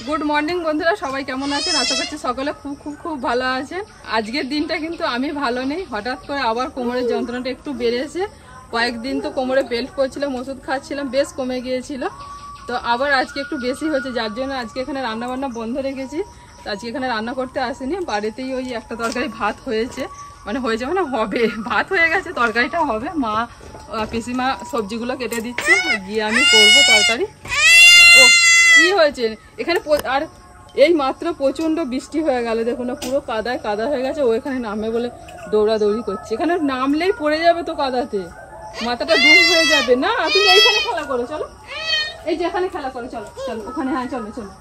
Good morning বন্ধুরা, সবাই কেমন আছেন? আশা করছি সকলে খুব খুব খুব ভালো আছেন। আজকের দিনটা কিন্তু আমি ভালো নেই, হঠাৎ করে আবার কোমরের যন্ত্রণাটা একটু বেড়েছে। কয়েকদিন তো কোমরে বেল্ট পড়ছিলাম, ওষুধ খাচ্ছিলাম, বেশ কমে গিয়েছিল। তো আবার আজকে একটু বেশি হচ্ছে, যার জন্য আজকে এখানে রান্না বান্না বন্ধ রেখেছি। তো আজকে এখানে রান্না করতে আসিনি, বাড়িতেই ওই একটা তরকারি ভাত হয়েছে, মানে হবে ভাত হয়ে গেছে, তরকারিটা হবে। মা পিসিমা সবজিগুলো কেটে দিচ্ছে, গিয়ে আমি করবো তরকারি। ও কি হয়েছে এখানে? আর এই মাত্র প্রচন্ড বৃষ্টি হয়ে গেল, দেখুন না পুরো কাদায় কাদা হয়ে গেছে। ও এখানে নামে বলে দৌড়াদৌড়ি করছে, এখানে নামলেই পড়ে যাবে তো কাদাতে, মাথাটা ডুব হয়ে যাবে। না তুমি এইখানে খেলা করো, চলো এই যে এখানে খেলা করো, চলো চলো ওখানে, হ্যাঁ চলো চলো।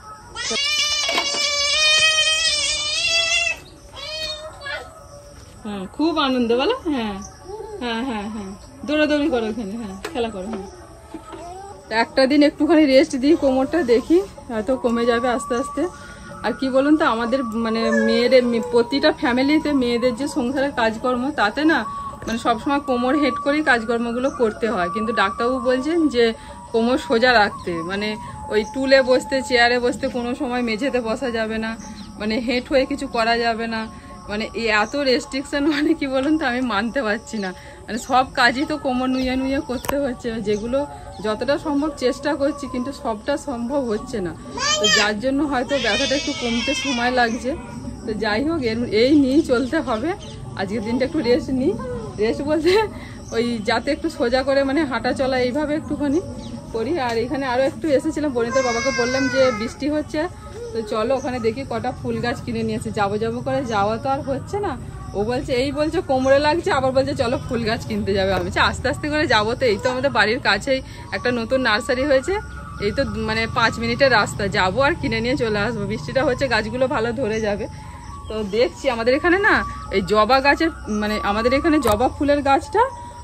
হ্যাঁ খুব আনন্দ বলো, হ্যাঁ হ্যাঁ হ্যাঁ হ্যাঁ দৌড়াদৌড়ি করো এখানে, হ্যাঁ খেলা করো। হ্যাঁ একটা দিন একটুখানি রেস্ট দিই, কোমরটা দেখি হয়তো কমে যাবে আস্তে আস্তে। আর কি বলুন তো, আমাদের মানে মেয়েদের প্রতিটা ফ্যামিলিতে মেয়েদের যে সংসারের কাজকর্ম, তাতে না মানে সবসময় কোমর হেড করেই কাজকর্মগুলো করতে হয়। কিন্তু ডাক্তারবাবু বলছেন যে কোমর সোজা রাখতে, মানে ওই টুলে বসতে, চেয়ারে বসতে, কোনো সময় মেঝেতে বসা যাবে না, মানে হেড হয়ে কিছু করা যাবে না। মানে এই এত রেস্ট্রিকশন, মানে কি বলুন তো আমি মানতে পারছি না। মানে সব কাজই তো কোমর নুয়ে নুয়ে করতে হচ্ছে, যেগুলো যতটা সম্ভব চেষ্টা করছি, কিন্তু সবটা সম্ভব হচ্ছে না। তো যার জন্য হয়তো ব্যথাটা একটু কমতে সময় লাগছে। তো যাই হোক, এই নিয়েই চলতে হবে। আজকের দিনটা একটু রেস্ট নিই, রেস্ট বলতে ওই যাতে একটু সোজা করে মানে হাঁটা চলা এইভাবে একটুখানি করি। আর এখানে আরও একটু এসেছিলাম, বনিতার বাবাকে বললাম যে বৃষ্টি হচ্ছে, তো চলো ওখানে দেখি কটা ফুল গাছ কিনে নিয়েছে। যাবো যাবো করে যাওয়া তো আর হচ্ছে না। ও বলছে এই বলছে কোমরে লাগছে, আবার বলছে চলো ফুল গাছ কিনতে যাবে। আমি আস্তে আস্তে করে যাবো। তো এই তো আমাদের বাড়ির কাছেই একটা নতুন নার্সারি হয়েছে, এই তো মানে 5 মিনিটের রাস্তা, যাবো আর কিনে নিয়ে চলে আসবো। বৃষ্টিটা হচ্ছে, গাছগুলো ভালো ধরে যাবে। তো দেখছি আমাদের এখানে না এই জবা গাছের, মানে আমাদের এখানে জবা ফুলের গাছটা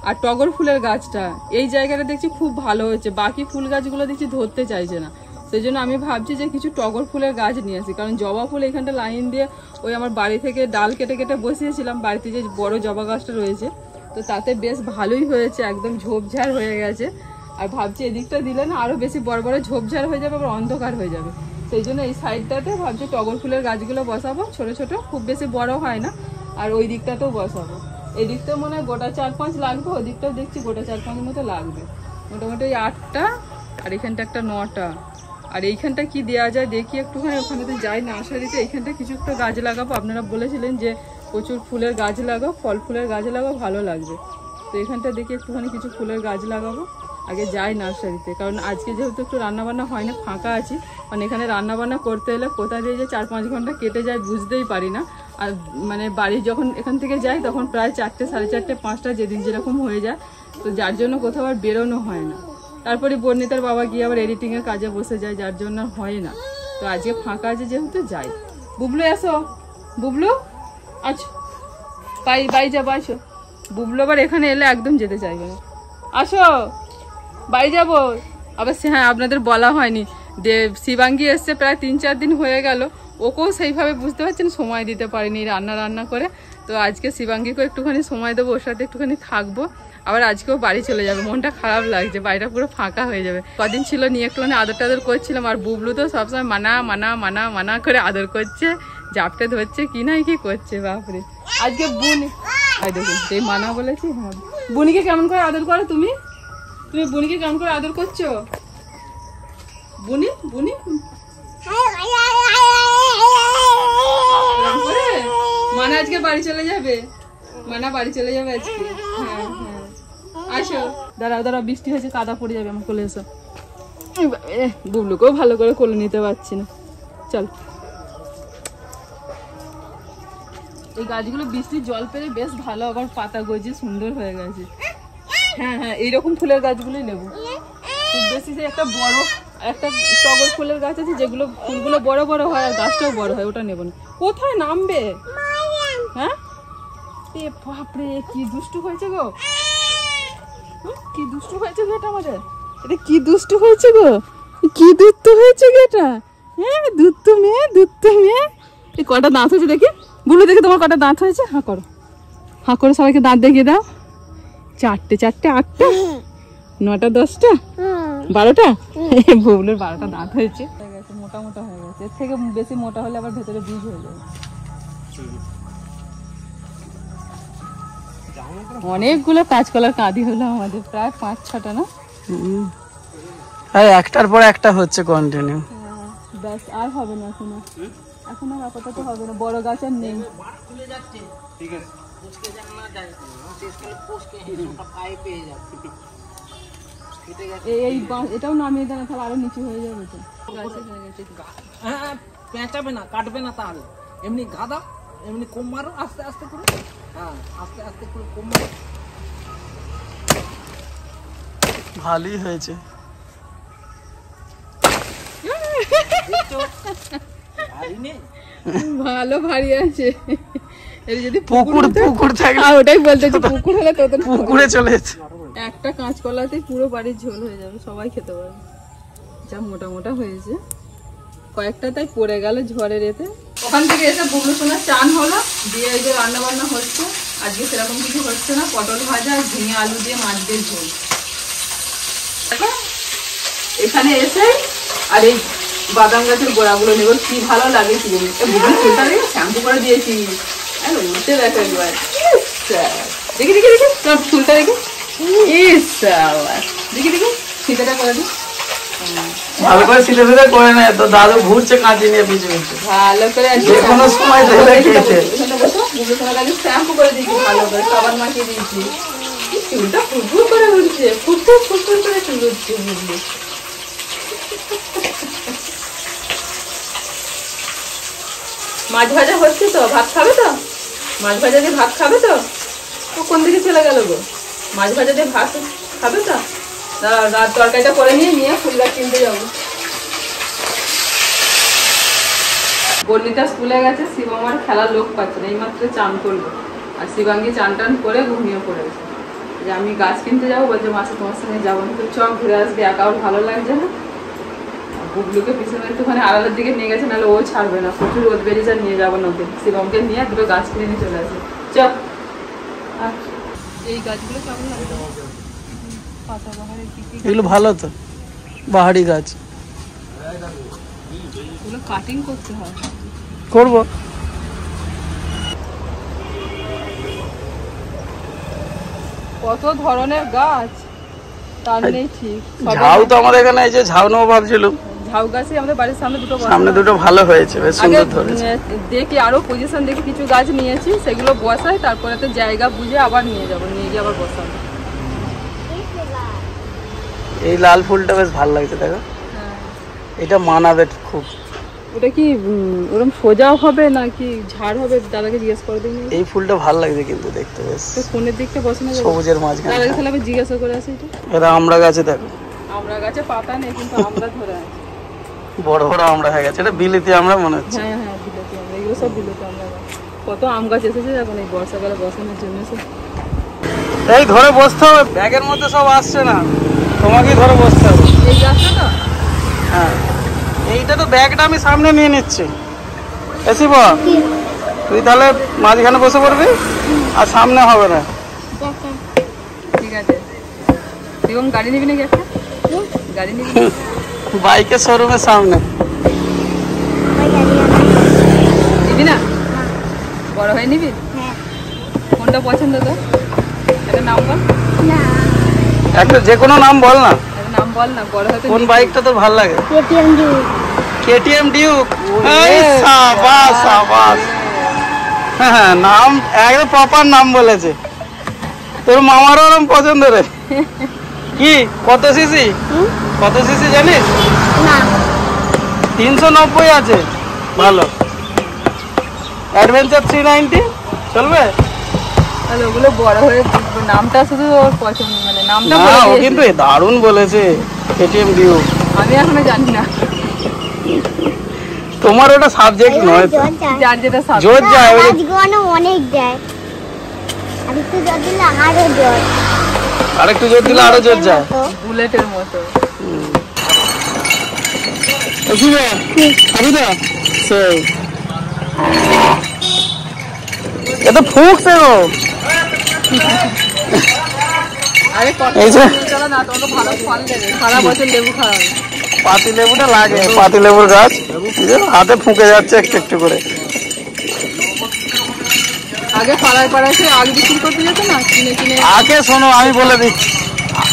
আর টগর ফুলের গাছটা, এই জায়গাটা দেখছি খুব ভালো হয়েছে। বাকি ফুল গাছগুলো দেখছি ধরতে চাইছে না। সেই জন্য আমি ভাবছি যে কিছু টগর ফুলের গাছ নিয়ে আসি, কারণ জবা ফুল এখানটা লাইন দিয়ে ওই আমার বাড়ি থেকে ডাল কেটে কেটে বসিয়েছিলাম, বাড়িতে যে বড় জবা গাছটা রয়েছে, তো তাতে বেশ ভালোই হয়েছে, একদম ঝোপঝাড় হয়ে গেছে। আর ভাবছি এদিকটা দিলে না আরও বেশি বড় বড় ঝোপঝাড় হয়ে যাবে, আবার অন্ধকার হয়ে যাবে। সেই জন্য এই সাইডটাতে ভাবছি টগর ফুলের গাছগুলো বসাবো, ছোট ছোট, খুব বেশি বড় হয় না। আর ওই দিকটাতেও বসাবো। এই দিকটাও মনে হয় গোটা 4-5 লাগবে, ওই দিকটাও দেখছি গোটা 4-5 মতো লাগবে, মোটামুটি 8টা, আর এখানটা একটা 9টা। আর এইখানটা কি দেওয়া যায় দেখি একটুখানি, ওখানে তো যাই নার্সারিতে। এইখানটা কিছু একটা গাছ লাগাবো, আপনারা বলেছিলেন যে প্রচুর ফুলের গাছ লাগাও, ফল ফুলের গাছ লাগাও, ভালো লাগবে। তো এখানটা দেখি একটুখানি কিছু ফুলের গাছ লাগাবো। আগে যাই নার্সারিতে, কারণ আজকে যেহেতু একটু রান্নাবান্না হয় না, ফাঁকা আছি। মানে এখানে রান্নাবান্না করতে এলে কোথা দিয়ে যে 4-5 ঘন্টা কেটে যায় বুঝতেই পারি না। আর মানে বাড়ি যখন এখান থেকে যাই তখন প্রায় 4টে, 4:30, 5টা, যেদিন যেরকম হয়ে যায়। তো যার জন্য কোথাও আর বেরোনো হয় না। তারপরে বর্ণিতার বাবা গিয়ে আবার এডিটিংয়ের কাজে বসে যায়, যার জন্য হয় না। তো আজকে ফাঁকা আছে যেহেতু যাই। বুবলু এসো, বুবলু আচ্ছা বাই যাবো, আসো। বুবলু আবার এখানে এলে একদম যেতে চাইবে না। আসো বাড়ি যাবো আবার। হ্যাঁ আপনাদের বলা হয়নি যে শিবাঙ্গী এসছে, প্রায় 3-4 দিন হয়ে গেল। ওকেও সেইভাবে বুঝতে পারছেন সময় দিতে পারিনি রান্না করে। তো আজকে শিবাঙ্গীকেও একটুখানি সময় দেবো, ওর সাথে একটুখানি থাকবো। আবার আজকেও বাড়ি চলে যাবে, মনটা খারাপ লাগছে, বাড়িটা পুরো ফাঁকা হয়ে যাবে। কদিন ছিল নিয়ে একটুখানি আদর টাদর করছিলাম। আর বুবলু তো সবসময় মানা মানা মানা মানা করে আদর করছে, জাপটে ধরছে, কি না কি করছে, বাপরে। আজকে বুনি, দেখুন এই মানা বলেছি। হ্যাঁ বুনিকে কেমন করে আদর করো তুমি? তুমি বুনিকে কেমন করে আদর করছো? বুনি বুনি মানা আজকে বাড়ি চলে যাবে, মানা বাড়ি চলে যাবে আজকে। হ্যাঁ হ্যাঁ আসো, দাঁড়াও বৃষ্টি হয়েছে, কাদা পড়ে যাবে, আমার কোলে এসো। বুবলুকেও ভালো করে কোলে নিতে পারছি না, চল। এই গাছগুলো বৃষ্টির জল পেলে বেশ ভালো, আবার পাতা গজিয়ে সুন্দর হয়ে গেছে। হ্যাঁ এইরকম ফুলের গাছগুলোই নেবো। খুব বেশি যে একটা বড় একটা টগর ফুলের গাছ আছে, যেগুলো ফুলগুলো বড় বড় হয় আর গাছটাও বড় হয়, ওটা নেবো না। কোথায় নামবে? হ্যাঁ বাপরে কি দুষ্টু হয়েছে গো, কি দুষ্টু হয়েছে গো এটা আমাদের, এটা কি দুষ্টু হয়েছে গো, কি দুষ্টু হয়েছে গো এটা। হ্যাঁ দুষ্টু মেয়ে। এই কটা দাঁত হয়েছে দেখি, বুলু দেখি তোমার কটা দাঁত হয়েছে। হাঁ করো সবাইকে দাঁত দেখিয়ে দাও। 4টে, 8টা, 9টা, 10টা, 12টা। বুবলুর 12টা দাঁত হয়েছে। মোটা মোটা হয়ে গেছে, এর থেকে বেশি মোটা হলে আবার ভেতরে বীজ হয়ে যাবে। অনেকগুলো কাঁচকলার কাঁদি হলো আমাদের, প্রায় 5-6টা না? একটার পর একটা হচ্ছে কন্টিনিউ। ব্যাস, আর হবে না এখন, এখন আর আপাতত হবে না, বড় গাছ আর নেই। এটাও নামিয়ে দেয় না, তাহলে আরো নিচু হয়ে যাবে তো। হ্যাঁ, পেঁচাবে না, কাটবে না, তাহলে এমনি গাদা, এমনি কম মারো আস্তে আস্তে করে। হ্যাঁ, আস্তে আস্তে করে কম মারো। ভালোই হয়েছে। ভালো ভারী আছে। যদি পুকুর থাকে, ওটাই বলতে, পুকুর হলে তো পুকুরে চলে যেত। একটা কাঁচকলাতে পুরো বাড়ির ঝোল হয়ে যাবে, সবাই খেতে পারবে। যা মোটা মোটা হয়েছে, কয়েকটা তাই পড়ে গেল ঝড়ের এতে। ওখান থেকে এসে বুবলু সোনার চান হলো, দিয়ে এই যে রান্না বান্না হচ্ছে। আজকে সেরকম কিছু হচ্ছে না, পটল ভাজা আর ঝিঙে আলু দিয়ে মাছ দিয়ে ঝোল। এখানে এসে আর এই বাদাম গাছের গোড়াগুলো নেব, কি ভালো লাগে কি শ্যাম্পু করে দিয়েছি। উঠে দেখো একবার, দেখি দেখি দেখি তোমার চুলটা দেখি, দেখি দেখি ফিতেটা করে দিই। ভালো করে সিলে সিলে করে নেয় তো, দাদু ঘুরছে কাঁচি নিয়ে পিছু পিছু ভালো করে কোনো সময় শ্যাম্পু করে দিয়েছি, ভালো করে সাবান মাখিয়ে দিয়েছি। চুলটা ফুটফুট করে উঠছে, ফুটফুট ফুটফুট করে চুল উঠছে। বুঝলি, মাছ ভাজা হচ্ছে তো, ভাত খাবে তো? মাছ ভাজা দিয়ে ভাত খাবে তো? কোন দিকে চলে গেল গো? মাছ ভাজা দিয়ে ভাত খাবে তো? রাত তরকারিটা করে নিয়ে ফুল গাছ কিনতে যাবো। বর্ণিতা স্কুলে গেছে, শিবমার খেলার লোক পাচ্ছে না, এইমাত্র চান করলো। আর শিবাঙ্গী চান টান করে ঘুমিয়ে পড়েছে। যে আমি গাছ কিনতে যাবো, বলছে মাসে তোমার সঙ্গে যাবো না, তো চক ঘুরে আসবে, একাও ভালো লাগছে না। বুবলুকে পিছনে একটুখানি আড়ালের দিকে নিয়ে গেছে, নাহলে ও ছাড়বে না, প্রচুর রোদ বেরিয়েছে, নিয়ে যাবো না ওকে। শিবমকে নিয়ে দুটো গাছ কিনে নিয়ে চলে আসে। চল, এই গাছগুলো কেমন লাগবে? পাতা বাহারের এগুলো ভালো তো, বাহারি গাছ। এগুলো কাটিং করতে হয়, করবো। কত ধরনের গাছ তার নেই ঠিক। ঝাউ তো আমাদের এখানে এই যে ঝাউ নেবো ভাবছিলাম, ঝাউ গাছে আমাদের বাড়ির সামনে দুটো ভালো হয়েছে, বেশ সুন্দর ধরেছে। দেখি আরো পজিশন দেখি, কিছু গাছ নিয়েছি, সেগুলো বসাই, তারপরে তো জায়গা বুঝে আবার নিয়ে যাবো, নিয়ে গিয়ে আবার বসাবো। এই লাল ফুলটা বেশ ভালো লাগছে, দেখো এটা মানাবে খুব। ওটা কি ওরকম সোজাও হবে নাকি ঝাড় হবে? দাদাকে জিজ্ঞেস করে দিন। এই ফুলটা ভালো লাগছে কিন্তু দেখতে, বেশ কোনের দিকটা বসানো যাবে, সবুজের মাঝখানে। দাদাকে তাহলে আমি জিজ্ঞাসা করে আসি। এটা আমরা গাছে দেখো, আমরা গাছে পাতা নেই, কিন্তু আমরা ধরে আছে, বড় বড় আমরা হয়ে গেছে। এটা বিলিতি আমরা মনে হচ্ছে। হ্যাঁ হ্যাঁ, বিলেতি আমরা, এগুলো সব বিলেতি আমরা। কত আম গাছ এসেছে এখন এই বর্ষাকালে বসানোর জন্য। এই ধরে বসতে হবে, ব্যাগের মধ্যে সব আসছে না, তোমাকেই ধরে বসতে হবে। এই গাছটা তো, হ্যাঁ এইটা তো, ব্যাগটা আমি সামনে নিয়ে নিচ্ছি। এসিব তুই তাহলে মাঝখানে বসে পড়বি, আর সামনে হবে না। ঠিক আছে। এবং গাড়ি নিবি নাকি একটা? গাড়ি নিবি? বাইকের শোরুমের সামনে নিবি না? বড় হয়ে নিবি? কোনটা পছন্দ তোর? একটা নাম বল। একটা যে কোনো নাম বল না, একটা নাম বল না, বড় হতে। কোন বাইকটা তোর ভালো লাগে? KTM Duke. সাবাস সাবাস, হ্যাঁ নাম একদম প্রপার নাম বলেছে। তোর মামারও নাম পছন্দ রে। কি কত সিসি? কত সিসি জানিস? 390 আছে, ভালো। অ্যাডভেঞ্চার 390 চলবে? তাহলে ওগুলো বড় হয়ে নামটা শুধু ওর পছন্দ, মানে নামটা না ও কিন্তু দারুণ বলেছে, কেটিএম ডিউক। আমি এখনো জানি না। তোমার ওটা সাবজেক্ট নয় তো, যার যেটা জোর যায় অনেক যায়, আরেকটু জোর দিলে আরো জোর, আরেকটু জোর দিলে আরো জোর যায়, বুলেটের মতো। এটা ফুকছে গো। আরে কত চলো না, তোমাকে ভালো ফল দেবে, সারা বছর লেবু খাওয়াবে। পাতি লেবুটা লাগে, পাতি লেবুর গাছ হাতে ফুঁকে যাচ্ছে একটু একটু করে। আগে পাড়ায় পাড়ায় সে আগ বিক্রি করতে যেত না, কিনে কিনে। আগে শোনো আমি বলে দিচ্ছি,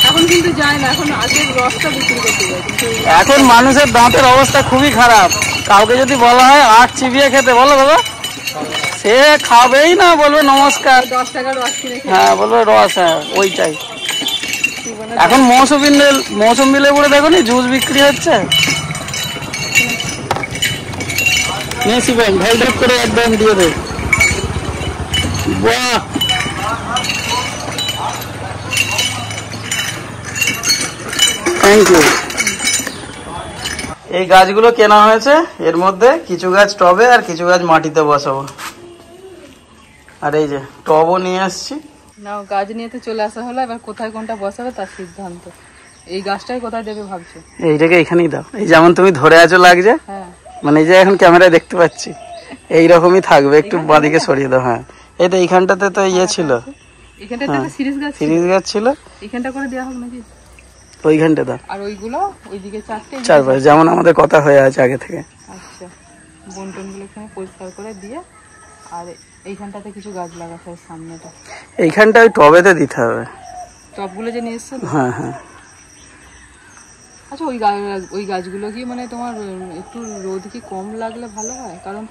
এখন কিন্তু যায় না, এখন আগের রসটা বিক্রি করতে যায়। কিন্তু এখন মানুষের দাঁতের অবস্থা খুবই খারাপ। কাউকে যদি বলা হয় আখ চিবিয়ে খেতে, বলো দাদা, সে খাবেই না, বলবে নমস্কার। 10 টাকার রস কিনে খেয়ে হ্যাঁ বলবে রস, হ্যাঁ ওইটাই। এখন মৌসুমি লেবুরে দেখো নি জুস বিক্রি হচ্ছে। ঢেল ঢেল করে একদম দিয়ে দে। বাহ, থ্যাংক ইউ। এই গাছগুলো কেনা হয়েছে, এর মধ্যে কিছু গাছ টবে আর কিছু গাছ মাটিতে বসাবো। আর এই যে টবও নিয়ে আসছি। না, গাছ নিয়ে তো চলে আসা হলো, এবার কোথায় কোনটা বসাবে তার সিদ্ধান্ত। এই গাছটাই কোথায় দেবে ভাবছো? এইটাকে এখানেই দাও, এই যেমন তুমি ধরে আছো লাগছে, হ্যাঁ, মানে এই যে এখন ক্যামেরায় দেখতে পাচ্ছি এইরকমই থাকবে, একটু বাঁদিকে সরিয়ে দাও। হ্যাঁ, এই তো এইখানটাতে তো ইয়ে ছিল, এখানটাতে তো সিরিজ গাছ ছিল। সিরিজ গাছ ছিল, এখানটা করে দেওয়া হোক নাকি? ওইখানটা দাও। আর ওইগুলো ওইদিকে 4টে, চারপাশে যেমন আমাদের কথা হয়ে আছে আগে থেকে। আচ্ছা, বন্টন গুলো এখানে পরিষ্কার করে দিয়ে, আর এইখানটাতে কিছু গাছ লাগাতে হবে সামনেটা। এইখানটা ওই টবেতে দিতে হবে, টবগুলো যে নিয়ে এসছো। হ্যাঁ হ্যাঁ। আচ্ছা, ওই গাছগুলো কি মানে তোমার একটু রোদ কি কম লাগলে ভালো হয়? কারণ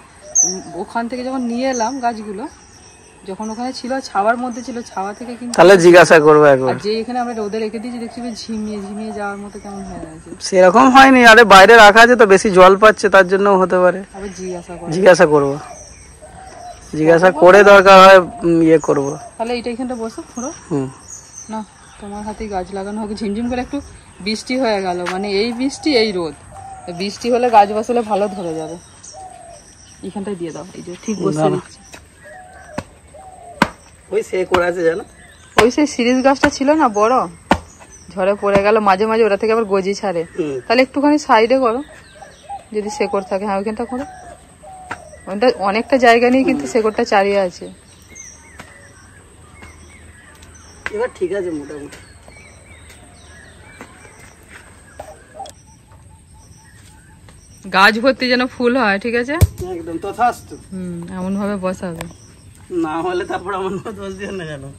ওখান থেকে যখন নিয়ে এলাম গাছগুলো, যখন ওখানে ছিল ছাওয়ার মধ্যে ছিল, ছাওয়া থেকে কিন্তু তাহলে জিজ্ঞাসা করবো একবার। আর যে এখানে আমরা রোদে রেখে দিয়েছি দেখছি ঝিমিয়ে ঝিমিয়ে যাওয়ার মতো কেমন হয়ে গেছে। সেরকম হয়নি, আরে বাইরে রাখা আছে তো, বেশি জল পাচ্ছে তার জন্য হতে পারে। আবার জিজ্ঞাসা করবো, জিজ্ঞাসা করে দরকার হয় ইয়ে করবো। তাহলে এইটা এখানটা বসো পুরো। না, তোমার হাতে গাছ লাগানো হবে। ঝিমঝিম করে একটু বৃষ্টি হয়ে গেল, মানে এই বৃষ্টি এই রোদ, বৃষ্টি হলে গাছ বসালে ভালো ধরে যাবে। এখানটায় দিয়ে দাও, এই যে ঠিক বসে দিচ্ছি। ওই সে করে আছে জানো, ওই সেই সিরিজ গাছটা ছিল না বড়, ঝড়ে পড়ে গেল, মাঝে মাঝে ওরা থেকে আবার গজি ছাড়ে। তাহলে একটুখানি সাইডে করো যদি শেকড় থাকে। হ্যাঁ, ওইখানটা করো। ওইটা অনেকটা জায়গা নিয়ে কিন্তু শেকড়টা চারিয়ে আছে। এবার ঠিক আছে মোটামুটি। গাছ ভর্তি যেন ফুল হয়, ঠিক আছে? একদম তথাস্তু। এমন ভাবে বসাবে, না হলে তারপর আমার দোষ দিয়ে না জানো।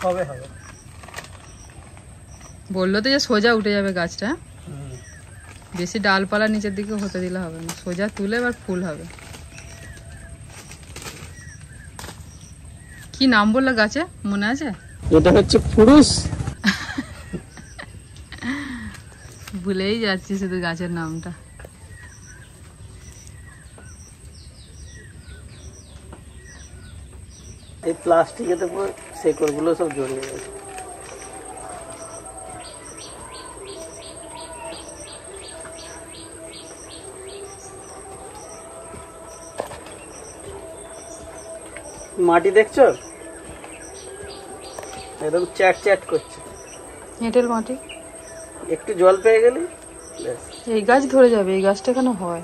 হবে হবে, বললো তো যে সোজা উঠে যাবে গাছটা, বেশি ডালপালা নিচের দিকে হতে দিলে হবে না, সোজা তুলে এবার ফুল হবে। কি নাম বললো গাছে, মনে আছে? এটা হচ্ছে পুরুষ। ভুলেই যাচ্ছি শুধু গাছের নামটা। এই প্লাস্টিকের উপর শেকড় গুলো সব জড়িয়ে গেছে। মাটি দেখছো একদম চ্যাট চ্যাট করছে, এঁটেল মাটি। একটু জল পেয়ে গেলে এই গাছ ধরে যাবে, এই গাছটা কেন হয়?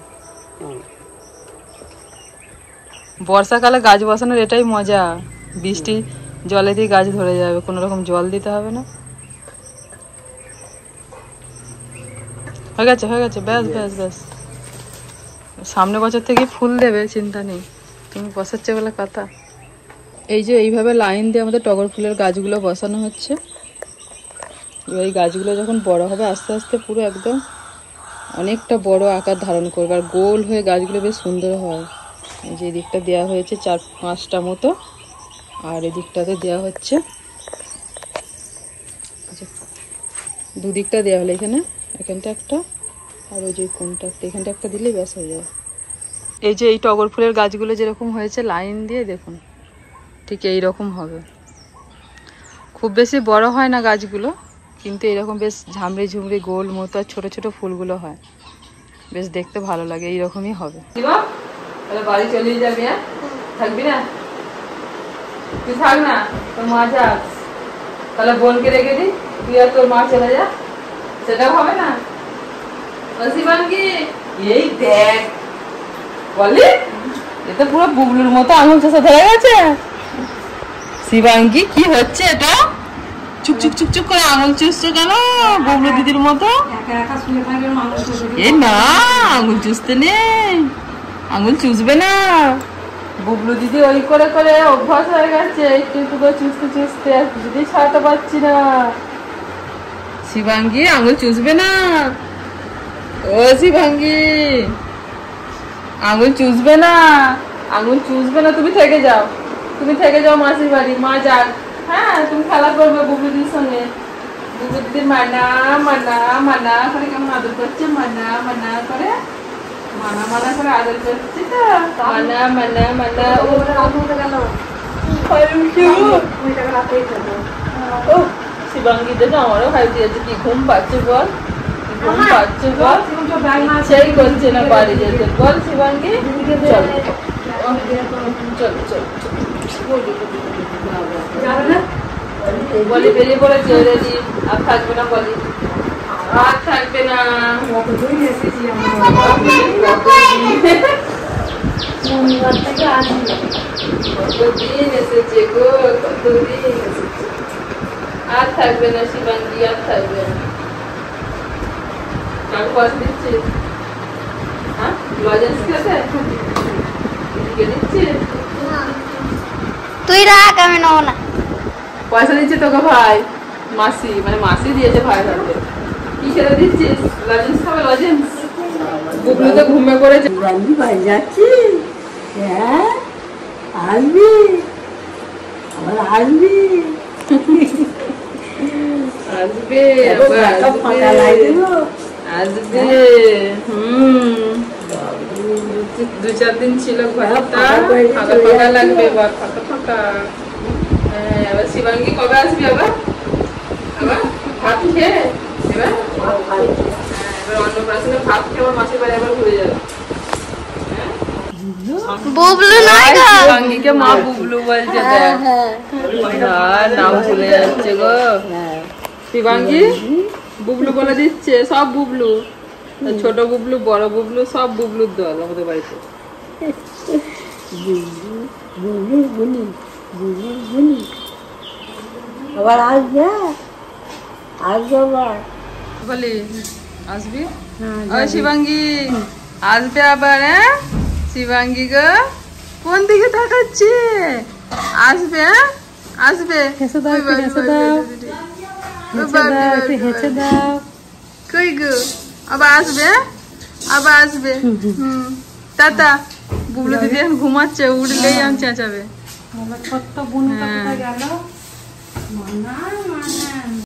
বর্ষাকালে গাছ বসানোর এটাই মজা, বৃষ্টি জলে দিয়ে গাছ ধরে যাবে, কোনো রকম জল দিতে হবে না। হয়ে গেছে হয়ে গেছে, ব্যাস ব্যাস ব্যাস। সামনে বছর থেকে ফুল দেবে, চিন্তা নেই, তুমি বসাচ্ছে বলে কথা। এই যে এইভাবে লাইন দিয়ে আমাদের টগর ফুলের গাছগুলো বসানো হচ্ছে। এবার এই গাছগুলো যখন বড় হবে আস্তে আস্তে পুরো একদম অনেকটা বড় আকার ধারণ করবে, আর গোল হয়ে গাছগুলো বেশ সুন্দর হয়। এই যে দিকটা দেওয়া হয়েছে 4-5টা মতো, আর এই দিকটাতে দেওয়া হচ্ছে, দুদিকটা দেওয়া হলো, এখানটা একটা, আর ওই যে কোনটা এখানটা একটা দিলেই ব্যাস হয়ে যাবে। এই যে এই টগর ফুলের গাছগুলো যেরকম হয়েছে লাইন দিয়ে দেখুন, ঠিক এই রকম হবে। খুব বেশি বড় হয় না গাছগুলো, কিন্তু এরকম বেশ ঝামড়ি ঝুমড়ি গোল মতো আর ছোট ছোট ফুলগুলো হয়, বেশ দেখতে ভালো লাগে। এইরকমই হবে। তাহলে বাড়ি চলে যাবি? থাকবি না? তুই থাক না, তোর মা যাক। তাহলে বোনকে রেখে দি, তুই আর তোর মা চলে যা, সেটা হবে না? কি এই দেখ বলি এটা পুরো বুবলুর মতো আঙুল চোষা ধরে গেছে। শিবাঙ্গী কি হচ্ছে এটা? চুপ চুপ চুপ চুপ করে আঙুল চুষছে কেন বুবলু দিদির মতো? এ না, আঙুল চুষতে নেই, আঙুল চুষবে না। বুবলু দিদি ওই করে করে অভ্যাস হয়ে গেছে, একটু একটু করে চুষতে চুষতে, আর দিদি ছাড়াতে পারছি না। শিবাঙ্গী আঙুল চুষবে না, ও শিবাঙ্গী আঙুল চুষবে না, আঙুল চুষবে না। তুমি থেকে যাও, তুমি থেকে যাও মাসির বাড়ি, মা যাক। হ্যাঁ, তুমি খেলা করবে বুবলু দিদির সঙ্গে। বুবলু দিদির মানা মানা মানা করে কেমন আদর করছে, মানা মানা করে, মানা মানা করে আদর করছে তো, মানা মানা মানা। ও শিবাঙ্গী দেখো আমারও খাই দিয়েছে। কি ঘুম পাচ্ছে বল, ঘুম পাচ্ছে বল, সেই করছে না বাড়ি যেতে বল শিবাঙ্গী। চল চল চল বলি বেরিয়ে পড়েছে রেডি, আর থাকবে না বলি, আর থাকবে না। কতদিন এসেছে গো, কতদিন এসেছে, আর থাকবে না শিবাঙ্গী, আর থাকবে না। কাকু পয়সা দিচ্ছে? হ্যাঁ, লজেন্স খেতে দিচ্ছে? তুই রাখ, আমি নেবো না। পয়সা দিচ্ছে তোকে ভাই, মাসি, মানে মাসি দিয়েছে ভাই হাতে। কি খেতে দিচ্ছিস? লজেন্স খাবে, লজেন্স। বুবলু তো ঘুমে পড়েছে। যাচ্ছি, হ্যাঁ আসবি, আবার আসবি, আসবে ফাঁকা লাগবে গো। আসবে। দু চার দিন ছিল ঘরটা, ফাঁকা ফাঁকা লাগবে, এবার ফাঁকা ফাঁকা। হ্যাঁ, এবার শিবাঙ্গী কবে আসবি আবার? আবার ভাত খেয়ে এবার, এবার অন্নপ্রাশনে ভাত খেয়ে আমার মাসির বাড়ি আবার ঘুরে যাবে। বুবলু নয় গো, শিবাঙ্গীকে মা বুবলু বলছে, দেখ আর নাম ভুলে যাচ্ছে গো। শিবাঙ্গী বুবলু বলে দিচ্ছে, সব বুবলু, ছোট বুবলু, বড় বুবলু, সব বুবলুর দল আমাদের বাড়িতে। আবার আসবে, আসবে আবার। বলি আসবি? ওই শিবাঙ্গী আসবে আবার? হ্যাঁ শিবাঙ্গী গো, কোন দিকে তাকাচ্ছে? আসবে, হ্যাঁ আসবে। কই গো, আবার আসবে, আবার আসবে। টাটা। বুবলু দিদি এখন ঘুমাচ্ছে, উঠলেই আমি চেঁচাবে। ছোট্ট বোনটা কোথায় গেল?